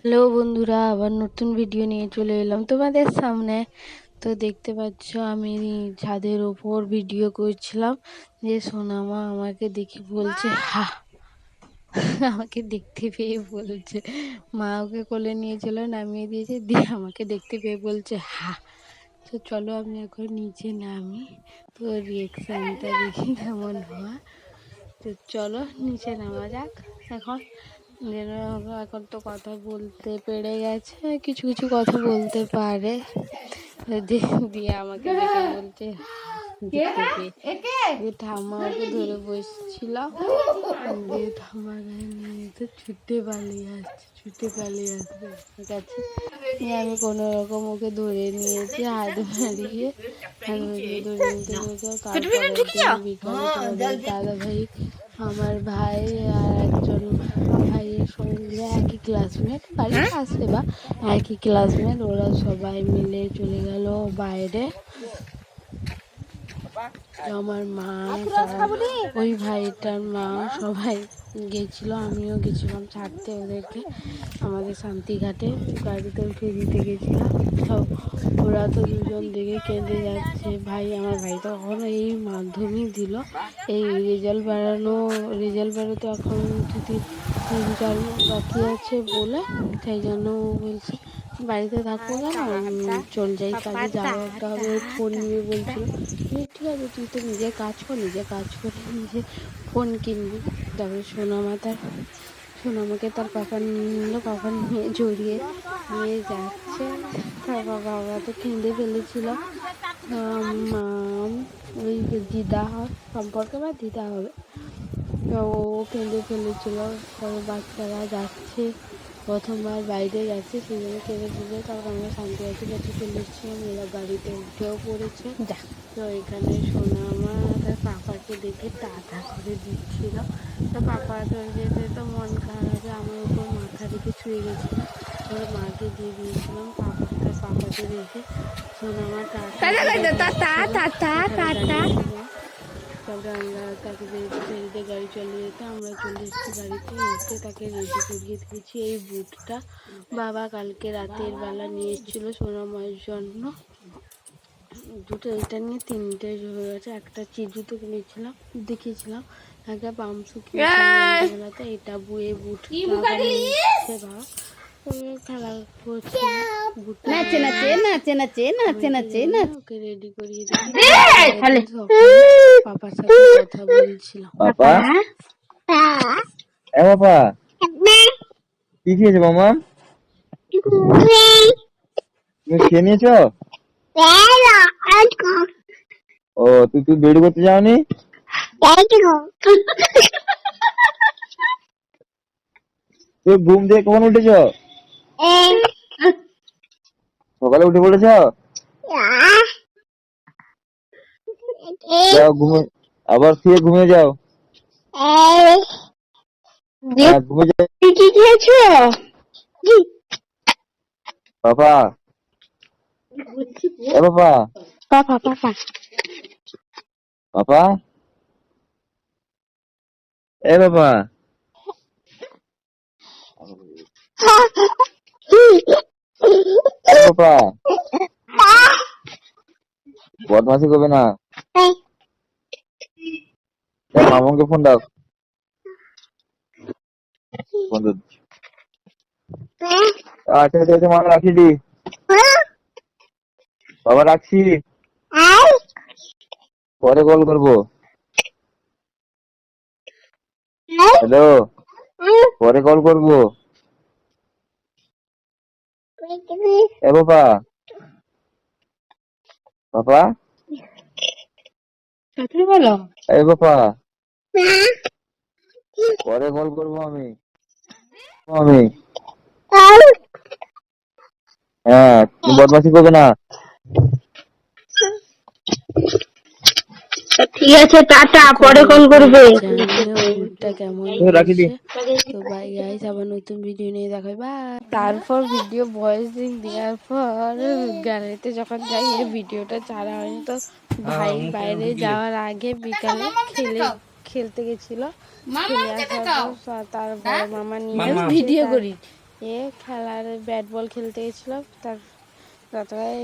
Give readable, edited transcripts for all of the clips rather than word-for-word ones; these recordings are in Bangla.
হ্যালো বন্ধুরা, আবার নতুন ভিডিও নিয়ে চলে এলাম তোমাদের সামনে। তো দেখতে পাচ্ছ আমি ছাদের ওপর ভিডিও করছিলাম, যে সোনামা আমাকে দেখে বলছে হা। আমাকে দেখতে পেয়ে বলছে, মা ওকে কোলে নিয়েছিল, নামিয়ে দিয়েছে, দিয়ে আমাকে দেখতে পেয়ে বলছে হা। তো চলো আমি এখন নিচে নামি, তো রিয়েকশানটা দেখি কেমন হয়। তো চলো নিচে নামা যাক এখন। যেন এখন তো কথা বলতে পেরে গেছে, কিছু কিছু কথা বলতে পারে। দিয়ে আমাকে দেখে বলছে দেখতে পেয়ে, দিয়ে ঠাম্মা ওকে ধরে বসছিল, দিয়ে ঠাম্মা গায়ে নিয়ে তো ছুটে পালিয়ে আসবে আমার কাছে। দিয়ে আমি কোনো রকম ওকে ধরে নিয়েছি, হাত বাড়িয়ে ধরে নিতে পেরেছি। তারপরের দিন বিকালে তোমাদের দাদা ভাই, আমার ভাই আর একজন ভাইয়ের সঙ্গে একই ক্লাসমেট, বাড়ির কাছে বা একই ক্লাসমেট, ওরা সবাই মিলে চলে গেল বাইরে। আমার মা, ওই ভাইটার মা, সবাই গেছিলো, আমিও গেছিলাম ছাড়তে ওদেরকে আমাদের শান্তিঘাটে, গাড়িতে উঠে দিতে গেছিলাম। তো ওরা তো দুজন দেখে কেঁদে যাচ্ছে। আমার ভাই তো এখনও এই মাধ্যমিক দিল, এই রেজাল্ট বেরোতে এখন যদি 3-4 মাস বাকি আছে বলে, সেই জন্য ও বলছে বাড়িতে থাকবো কেন, চল যাই, কাজে যাওয়াটা হবে। ফোন নিয়ে বলছিল, ঠিক আছে তুই তো নিজে কাজ করে নিজে ফোন কিনবি। তারপরে সোনামাকে তার পাপা নিয়ে নিল, পাপা নিয়ে জড়িয়ে নিয়ে যাচ্ছে। তার বাবা তো কেঁদে ফেলেছিল। মাম, ওই দিদা সম্পর্কে বা দিদা হবে, ও কেঁদে ফেলেছিল। সব বাচ্চারা যাচ্ছে, প্রথমবার বাইরে যাচ্ছে, সেই জন্য কেঁদে ফেলে। তারপর আমরা শান্তিবাড়ির কাছে চলে এসেছিলাম, এরা গাড়িতে উঠেও পড়েছে। তো এখানে সোনামা তার পাপাকে দেখে টাটা করে দিচ্ছিল। তো পাপার যেতে তো মন খারাপ, আমার উপর মাথা রেখে শুয়ে গেছিল। ওর মাকে দিয়ে দিয়েছিলাম, তার পাপাকে দেখে সোনামা টাটা। তারপরে আমরা তাকে ছেড়ে গাড়ি চালিয়ে যেতে আমরা চলে এসেছি বাড়িতে। এসে তাকে রেডি করিয়ে দিয়েছি। এই বুটটা বাবা কালকে রাতের বেলা নিয়ে এসেছিলো সোনামার জন্য। দুটো, এটা নিয়ে 3টে হয়ে গেছে। একটা জুতো কিনেছিলাম, দেখিয়েছিলাম, একটা পামসু কিনেছিলাম। এটা বইয়ে বুট নিচ্ছে বাবা, খেলা করছে, ওকে রেডি করিয়ে দিয়েছি। পাপার সাথে কথা বলছিলাম। পাপা, পাপা কি খেয়েছো মামা? তুমি খেয়ে নিয়েছো? ও তুই বেড়ে করতে যাওনি? তুই ঘুম থেকে কখন উঠেছো? সকালে উঠে পড়েছ? যাও ঘুমে, আবার শুয়ে ঘুমিয়ে যাও। ঘুমে যাও পাপা। পাপা, পাপা, পাপা, পাপা, বদমাশি করবে না। মামুকে ফোন দাও, ফোন দাও। আচ্ছা ঠিক আছে মামা, রাখি দি। বাবা রাখছি, পরে কল করবো। হ্যালো, পরে কল করবো। পাপা, পাপা, বলো পাপা, পরে কল করবো আমি। হ্যাঁ, তুমি বদমাশি করবে না। ঠিক আছে, টাটা, পরে কল করবে। জানিও বুটটা কেমন রাখি দি। হয়েছে। তো বাই গাইস, আবার নতুন ভিডিও নিয়ে দেখাই, বাই। তারপর ভিডিও ভয়েস দেওয়ার পর গ্যালারিতে যখন যাই, এই ভিডিওটা ছাড়া হয়নি। তো ভাই বাইরে যাওয়ার আগে বিকালে খেলতে গেছিল, খেলে আসার পর তার বড় মামা নিয়ে ভিডিও করি। এ খেলার ব্যাট বল খেলতে গেছিলাম, তার ততটাই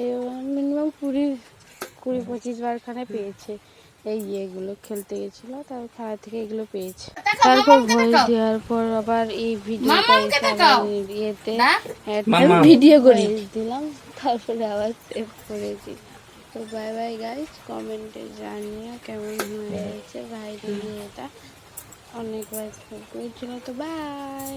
মিনিমাম 20-25 বারখানে পেয়েছে। এই ইয়েগুলো খেলতে গেছিলো, তারপর খেলা থেকে এগুলো পেয়েছে। তারপর ভয়েস দেওয়ার পর আবার এই ভিডিওটা এসে আমার ইয়েতে ভিডিও করে দিলাম, তারপরে আবার সেভ করেছি। তো বাই বাই গাইজ, কমেন্টে জানিও কেমন হয়েছে ভাই ভিডিওটা। অনেকবার করেছিল, তো বাই।